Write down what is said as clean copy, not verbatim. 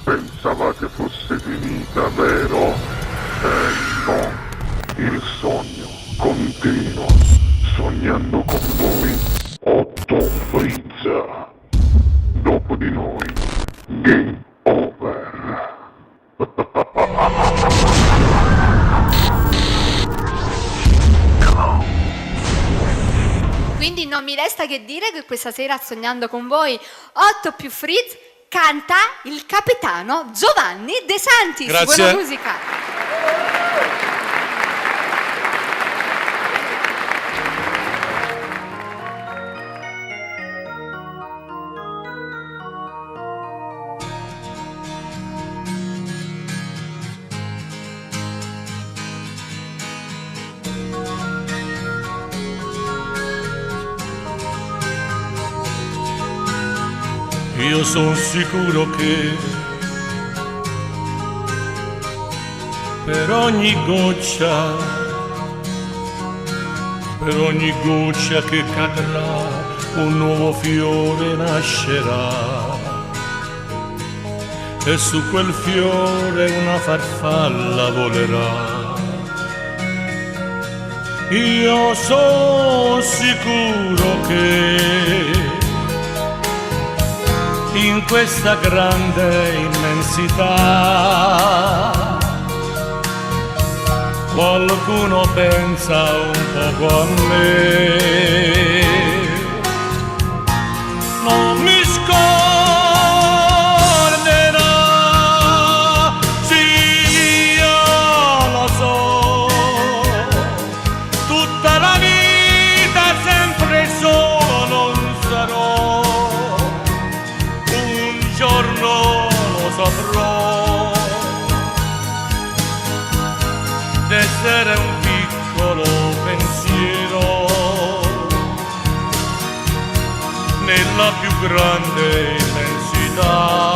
Pensavate fosse finita, vero? No, il sogno continua, sognando con voi, Otto Frizza. Dopo di noi, game over. Quindi non mi resta che dire che questa sera, sognando con voi, Otto più Fritz, canta il capitano Giovanni De Santis. Grazie. Buona musica. Io sono sicuro che per ogni goccia che cadrà, un nuovo fiore nascerà, e su quel fiore una farfalla volerà. Io sono sicuro che in questa grande immensità qualcuno pensa un poco a me. Non mi scorderà, sì, io lo so, tutta la vita sempre solo non sarò. Un giorno lo saprò d'essere un piccolo pensiero nella più grande immensità.